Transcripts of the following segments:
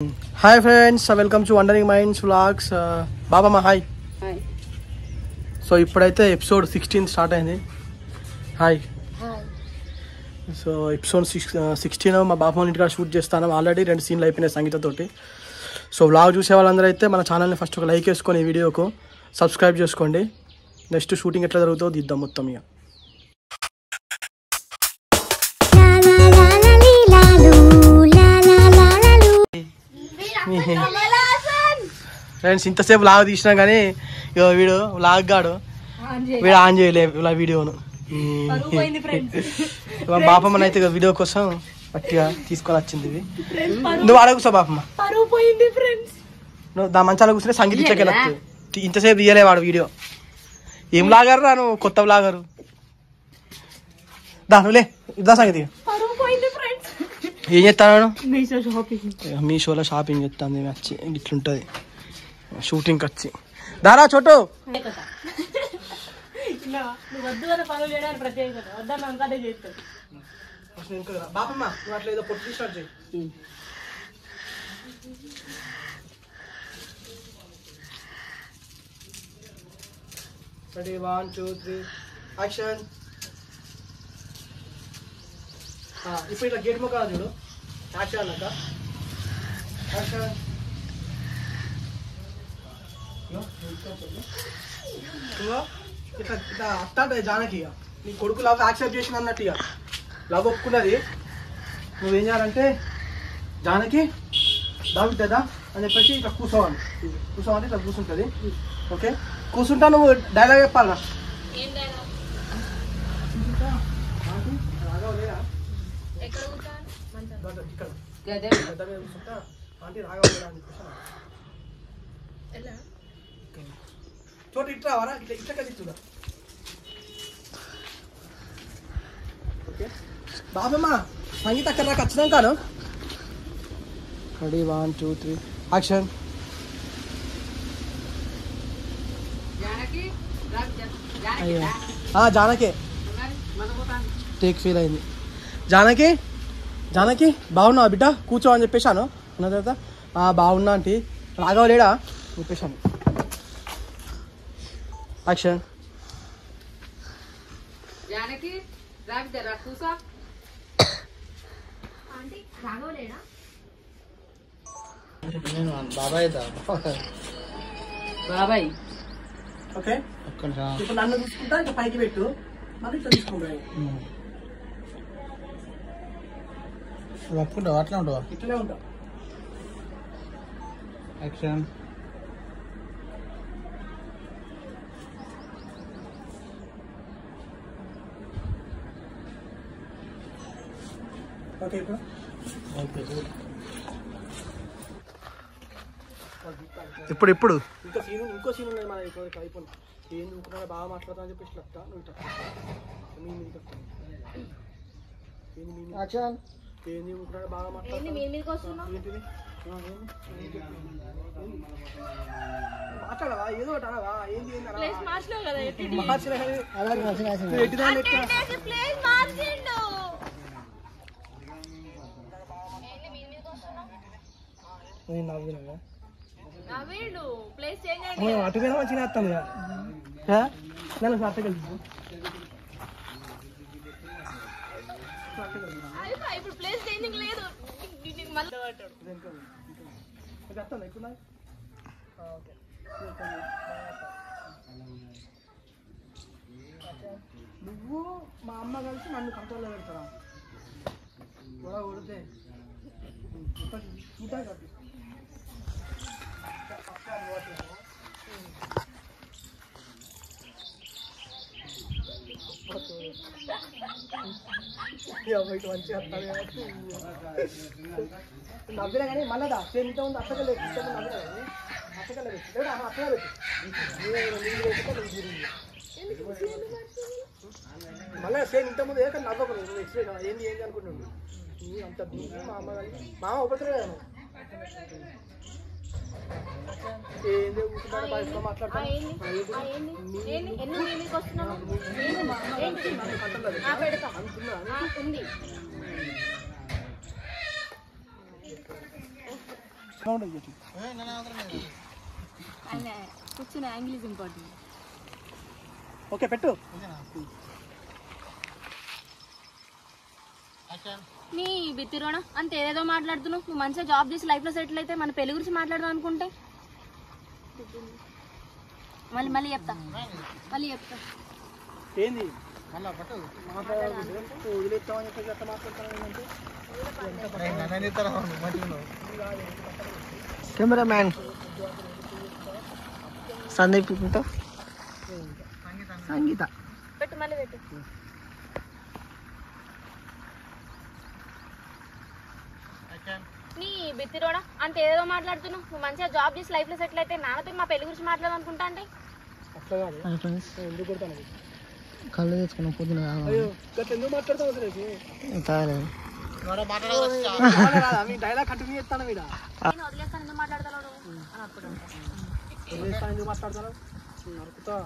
Hi friends, welcome to Wandering Minds Vlogs. Baba ma hi. Hi. So ఇప్పుడైతే episode 16 start అయింది. Hi. So episode 16 మా బాబా వాళ్ళ ఇంటికాడ shoot చేస్తాను. ఆల్రెడీ 2 సీన్లు అయిపోయినాయి సంగీతతోటి. సో వ్లాగ్ చూసే వాళ్ళందరూ అయితే మన ఛానల్ని ఫస్ట్ ఒక లైక్ వేసుకొని ఈ వీడియోకు సబ్స్క్రైబ్ చేసుకోండి. నెక్స్ట్ షూటింగ్ ఎట్లా జరుగుతుందో దిద్దాం మొత్తం ఇక. ఫ్రెండ్స్ ఇంతసేపు లాగ్ తీసినా కానీ వీడు లాగ్ గాడు వీడు ఆన్ చేయలే ఇలా వీడియోను. బాపమ్మని అయితే వీడియో కోసం పట్టిగా తీసుకొని వచ్చింది. నువ్వు అడగుసా బాపమ్మ, నువ్వు దా మంచాల కూర్చుంటే సంగీత ఇట్లకి వెళ్ళచ్చు. ఇంతసేపు తీయలే వాడు వీడియో. ఏం లాగారు రా నువ్వు, కొత్త లాగారు దా నువ్వులే ఇద్దా సంగతి. ఏం చేస్తాను మీషోలో షాపింగ్ చేస్తాను వచ్చి ఇట్లుంటుంది షూటింగ్ వచ్చి. దారా చోటు బాపమ్మ నువ్వు అట్లా ఏదో పొట్టి స్టార్ట్ చేయి. Ready 1 2 3 action. ఇప్పుడు ఇట్లా గేట్ మొక్క చూడు. యాక్షన్ అన్నాక యాక్షన్. ఇట్లా ఇట్లా అత్త జానకి నీ కొడుకు లవ్ యాక్సెప్ట్ చేసిన అన్నట్టు ఇక లవ్ ఒప్పుకున్నది. నువ్వేం చేయాలంటే జానకి దావిద్దా అని చెప్పేసి ఇట్లా కూర్చోవాలి. కూర్చోవాలి ఇట్లా కూర్చుంటుంది. ఓకే కూర్చుంటా నువ్వు డైలాగ్ చెప్పాలరా. చోటు ఇట్లా రావారా ఇట్లా ఇట్లా కదిస్తున్నా. ఓకే బాబమ్మ సంగీత అక్కడ నాకు వచ్చినాను. Ready 1 2 3 action. Janaki take feel అయింది. జానకి జానకి బాగున్నావా బిడ్డ కూర్చో అని చెప్పేశాను. అన్న తర్వాత బాగున్నా అంటే రాగవలేడా చెప్పేశాను. యాక్షన్. బాబాయ్ బాబాయ్ ఓకే ఇప్పుడు నన్ను తీసుకుంటా ఇంకా పైకి పెట్టు మళ్ళీ ఇట్లా తీసుకుంటా. ఒప్పుకుంటావు అట్లా ఉంటావా? ఇట్లనే ఉంటావు. యాక్షన్. ఓకే ఇప్పుడు ఇప్పుడు ఇంకో సీన్ ఉన్నది మన అయిపోయింది. ఏం చూసుకున్నా బాగా మాట్లాడతా అని చెప్పేసి చెప్తా. నువ్వు ఏం చూసుకున్నా బాగా మాట్లాడవా ఏదో ఒకటి అనవా. ఏంది అటుగా మంచిగా వస్తాను నన్ను అట్టగలి నువ్వు మా అమ్మ కలిసి నన్ను కంట్రోల్లో పెడతారా గొడవ కొడితే చూద్దా కాబట్టి మంచిగా నవ్వినా కానీ మళ్ళదా సేమ్ ఇంత ఉంది అట్టకలే నవ్వినా కానీ అట్టకలే పెట్టి అట్టగా పెట్టి మళ్ళీ సేమ్ ఇంత ముందు ఏ కానీ నవ్వకూడదు. ఎక్స్ప్రెషన్ ఏంది ఏంటి అనుకుంటున్నాను. అంత దీనికి మా అమ్మ కానీ మా అమ్మ ఒకటే కదా మాట్లాడతాను. కూర్చున్న యాంగిల్ ఇస్ ఇంపార్టెంట్. ఓకే పెట్టు. నీ బిత్తిరోనా అంత ఏదేదో మాట్లాడుతున్నావు. నువ్వు మంచిగా జాబ్ చేసి లైఫ్లో సెటిల్ అయితే మన పెళ్లి గురించి మాట్లాడదాం అనుకుంటే మళ్ళీ చెప్తా ఏంది వదిలేస్తామని చెప్పేసి ఎట్లా మాట్లాడతాను. కెమెరామ్యాన్ సందీప్ సంగీత పెట్టు మళ్ళీ పెట్టు. నీ బిత్తిరోడా అంత ఏదేదో మాట్లాడుతున్నావు. నువ్వు మంచిగా జాబ్ చేసి లైఫ్లో సెటిల్ అయితే నాన్నతో మా పెళ్లి గురించి మాట్లాడదాం అనుకుంటా అంటే అట్లా కాదు. ఎందుకు కొడతాను కళ్ళు తెచ్చుకున్నాం పొద్దున. ఎందుకు మాట్లాడతావు తాగలేదు డైలాగ్ కంటిన్యూ చేస్తాను మీద నేను వదిలేస్తాను ఎందుకు మాట్లాడతాను అని అప్పుడు ఎందుకు మాట్లాడతాను నరుకుతా.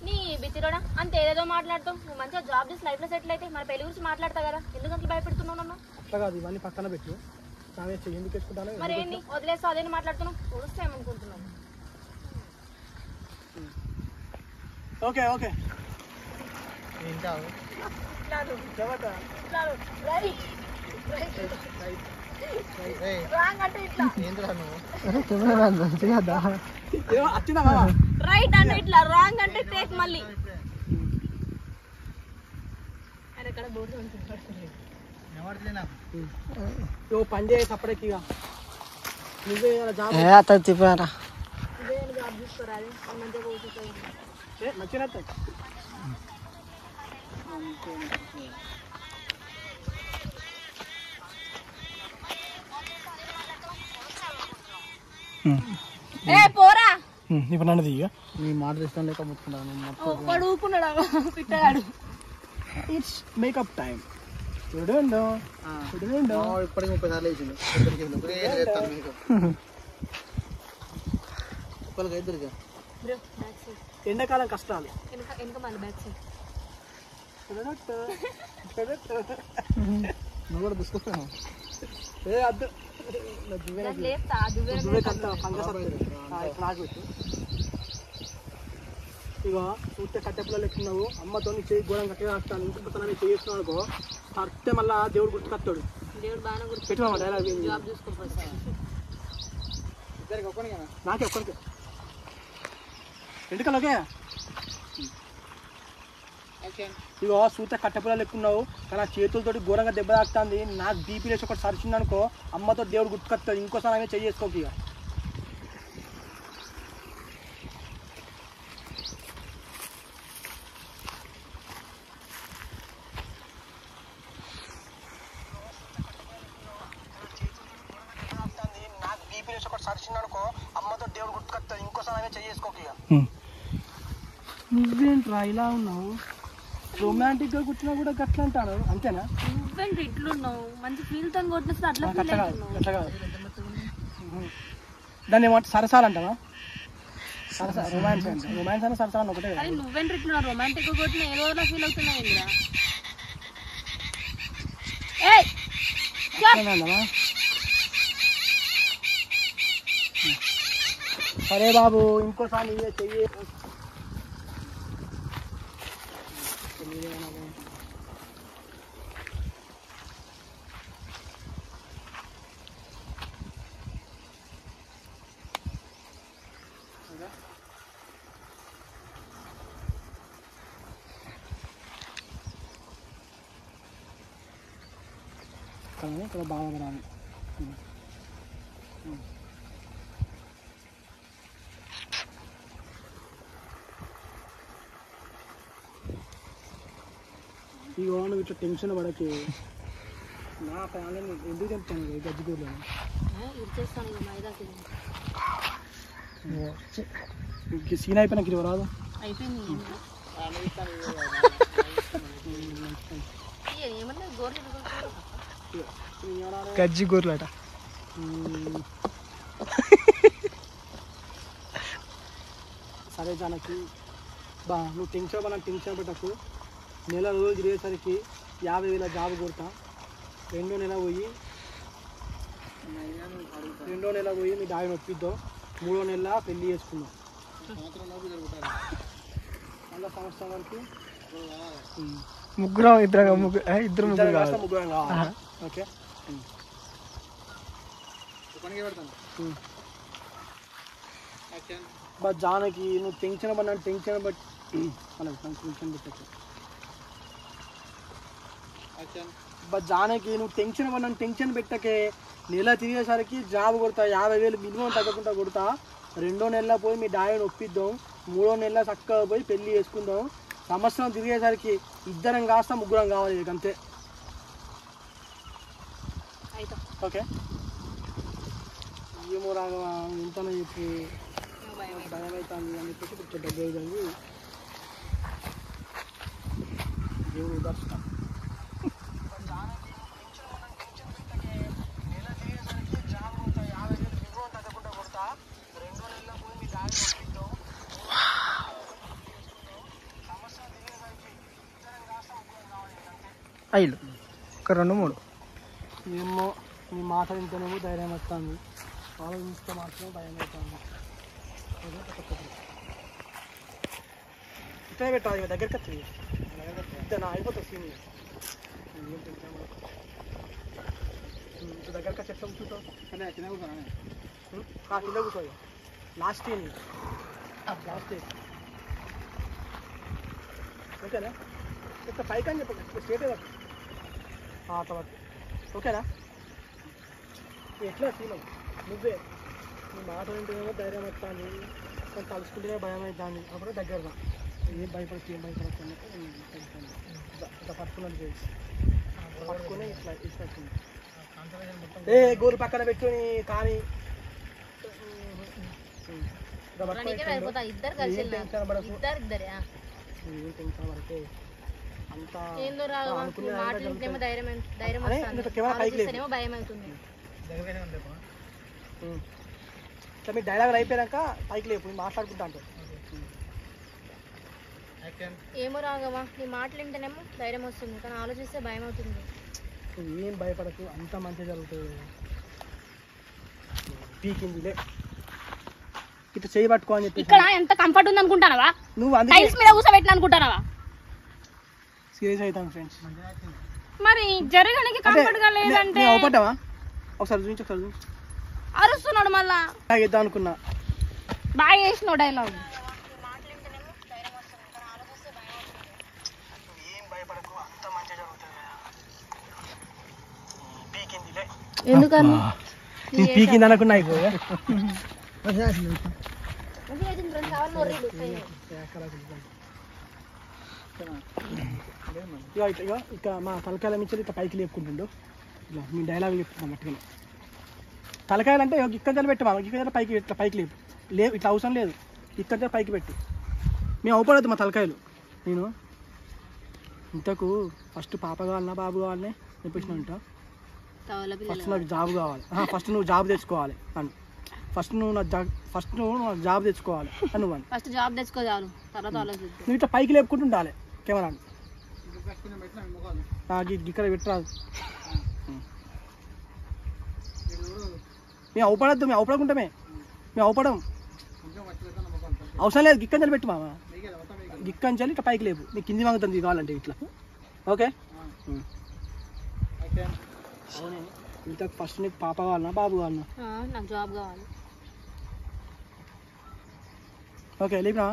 నీ బిత్తిరోడా అంత ఏదేదో మాట్లాడతావు. నువ్వు మంచిగా జాబ్ చేసి లైఫ్లో సెటిల్ అయితే మన పెళ్లి గురించి మాట్లాడతా కదా. ఎందుకు అంత భయపెడుతున్నావు నన్ను? అట్లా కాదు, ఇవన్నీ పక్కన పెట్టు. ఎందుకు వేసుకుంటాను మరి ఏంటి వదిలేస్తావు అదేని మాట్లాడుతున్నావు. చూస్తే ఏమనుకుంటున్నావు? ఓకే ఓకే రైట్ అంటే ఇట్లా, రాంగ్ అంటే టేక్. మళ్ళీ పని చేసి అప్పటికి నువ్వే జాబ్ తిప్పారా జాబ్ చూసుకోరాది నచ్చినట్టు. పోరా ఇప్పుడు నన్నది ఇక నీ మాట ఇష్టం లేక ముట్టుకున్నాను. వాడు ఊపుకున్నాడు పిట్టాడు. It's makeup time. ఇప్పటికి 30 సార్లు వేసిండు. ఇద్దరికి ఎండాకాలం కష్టాలు. వెనక మళ్ళీ బ్యాక్ సైడ్ నువ్వు కూడా తీసుకొస్తాను. లేపుతా ఇగో చూస్తే కట్టెప్పులలో ఎక్కున్నావు. అమ్మతో చేయి గోళం కట్టగా వస్తాను. ఇంకొకసారి చేస్తున్నావు అనుకో కడితే మళ్ళా దేవుడు గుర్తుకొస్తాడు. దేవుడు బాగా గుర్తు పెట్టుకోమా డైలాగ్. జాబ్ చూసుకోకపోతే నాకే ఒక్కడికే ఎందుకలాగే. ఇగో చూస్తే కట్టెప్పులలో ఎక్కున్నావు కానీ ఆ చేతులతోటి ఘోరంగా దెబ్బ తాకుతుంది. నాకు బీపీ లేచి ఒకటి సరిచింది అనుకో అమ్మతో దేవుడు గుర్తుకొస్తాడు. ఇంకోసారి ఆమె చేసుకోకి. ఇక నాకు బీపీ లేచి ఒకటి సరిచింది అనుకో అమ్మతో దేవుడు గుర్తుకొస్తాడు. ఇంకోసారి ఆమె చేసుకోకి. ఇక నువ్వేంట్రా ఇలా ఉన్నావు? రొమాంటిక్ గా కూర్చున్నా కూడా గట్లా అంటాను. అంతేనా? నువ్వేంటి ఇట్లున్నావు? మంచి ఫీల్ తో కొట్టిన అట్లా అట్లా కాదు. దాన్ని ఏమంటే సరసాలు అంటావా? రొమాన్స్ అంటే రొమాన్స్ అనే సరసాలు ఒకటే. నువ్వేంటి ఇట్లున్నావు? రొమాంటిక్ గా కొట్టిన ఏదో ఫీల్ అవుతున్నావు ఇందిరా. సరే బాబు ఇంకోసారి నీవే చెయ్యి. ఇక్కడ బాగా రాని ఈ ఓన్ ఇట్లా టెన్షన్ పడకి. నా ఫ్యామిలీ ఎందుకు చెప్తాను గజ్జిగూరులో సీన్ అయిపోయినాక ఇది రాదు. గజ్జి గోర్లట. సరే జానకి బా నువ్వు టెన్షన్ పడ టెన్షన్ పెట్టకు. నెల రోజులు తిరిగేసరికి 50,000 జాబ్ కొడతా. రెండో నెల పోయి మీ డాడీని ఒప్పిద్దాం. 3వ నెల పెళ్లి చేసుకుందాం. మళ్ళీ సంవత్సరం వరకు ముగ్గురం ఇద్దరు ముగ్గురం కావాలి. ఓకే బట్ జానకి నువ్వు టెన్షన్ పడినా టెన్షన్ పెట్టచ్చు. బట్ జానకి నువ్వు టెన్షన్ పడినా టెన్షన్ పెట్టకే. నెల తిరిగేసరికి జాబ్ కొడతా. 50,000 మినిమం తగ్గకుండా కొడతా. రెండో నెలలో పోయి మీ డాడీని ఒప్పిద్దాం. 3వ నెల చక్కగా పోయి పెళ్లి చేసుకుందాం. సంవత్సరం తిరిగేసరికి ఇద్దరం కాస్త ముగ్గురం కావాలి. అంతే. ఓకే ఏమో రాఘవ ఇంతనే చెప్పి భయం అవుతుంది అని చెప్పేసి కొంచెం దగ్గర దేవుడు దర్శనం. ఐదు ఒక 2 3 ఏమో నీ మాట వింటేనేమో ధైర్యం వస్తుంది. ఆలోచిస్తే మాత్రమే భయం అవుతుంది. ఇట్లా పెట్టాలి దగ్గరికి వచ్చి నా అయిపోతుంది సీన్. దగ్గరికి వచ్చి ఎట్లా కూర్చుంటావు? కింద కూర్చోదు. లాస్ట్ ఓకేనా? ఇట్లా పైకి అని చెప్పండి. స్టేట్ తర్వాత ఓకేనా? ఎట్లా ఫీల్ అవ్వు నువ్వే. నీ మాట వింటేనేమో ధైర్యం వస్తుంది. కానీ తలుసుకుంటేనే భయం అవుతుంది. అప్పుడు దగ్గరగా ఏం భయపడచ్చు ఇట్లా పట్టుకున్నది చేసి పట్టుకుని ఇట్లా ఇచ్చినట్టుంది. గోరు పక్కన పెట్టుకొని కానీ మీ డైలాగ్ అయిపోయాక పైకి లేపు మాట్లాడుకుంటా అంటే. ఏమో రాఘవ నీ మాటలు వింటేనేమో ధైర్యం వస్తుంది. కానీ ఆలోచిస్తే భయం అవుతుంది. ఏం భయపడకు, అంత మంచిగా జరుగుతుంది. పీకిందిలే ఇట్లా చేయి పట్టుకో అని చెప్పి. ఇక్కడ ఎంత కంఫర్ట్ ఉంది అనుకుంటానవా? నువ్వు టైల్స్ మీద కూర్చోబెట్టిన అనుకుంటానవా? సీరియస్ అవుతాం ఫ్రెండ్స్. మరి జరగడానికి కంఫర్ట్ గా లేదంటే అవపడ్డావా? ఒకసారి చూపించు. అరుస్తున్నాడు మళ్ళా. ఇద్దాం అనుకున్నా. బాగా చేసినావు డైలాగ్. ఎందుకని పీకింది అనుకున్నా. ఇక మా తలకాయల నుంచి ఇట్లా పైకి లేపుకుంటుండు. ఇలా మీ డైలాగ్ చెప్తున్నాం మట్టుగా. తలకాయలు అంటే ఇక్కడ పెట్టి మా ఇక్కడ పైకి ఇట్లా పైకి లేపు ఇట్లా అవసరం లేదు. ఇక్కడ పైకి పెట్టి మేము అవపడద్దు మా తలకాయలు. నేను ఇంతకు ఫస్ట్ పాప కావాలన్నా బాబు కావాలని చెప్పేసిన ఉంటా. ఫస్ట్ నాకు జాబ్ కావాలి. ఫస్ట్ నువ్వు జాబ్ తెచ్చుకోవాలి అని. ఫస్ట్ నువ్వు నాకు జాబ్ తెచ్చుకోవాలి అని నువ్వు అని. ఫస్ట్ జాబ్ తెచ్చుకోవాలి. నువ్వు ఇట్లా పైకి లేపుకుంటూ ఉండాలి కెమెరాని. ఇక్కడ పెట్టరాదు. మేము అవపడద్దు. మేము అవపడకుంటామే. మేము అవపడం అవసరం లేదు. గిక్కంజలు పెట్టు మామ. గిక్కంజలు ఇట్లా పైకి లేపు. నీకు కింది వాంగుతుంది కావాలంటే ఇట్లా. ఓకే అవునే. ఇంత ఫస్ట్ నీకు పాప కావాలన్నా బాబు కావాలన్నా? నాకు జాబ్ కావాలి. ఓకే లేపినా.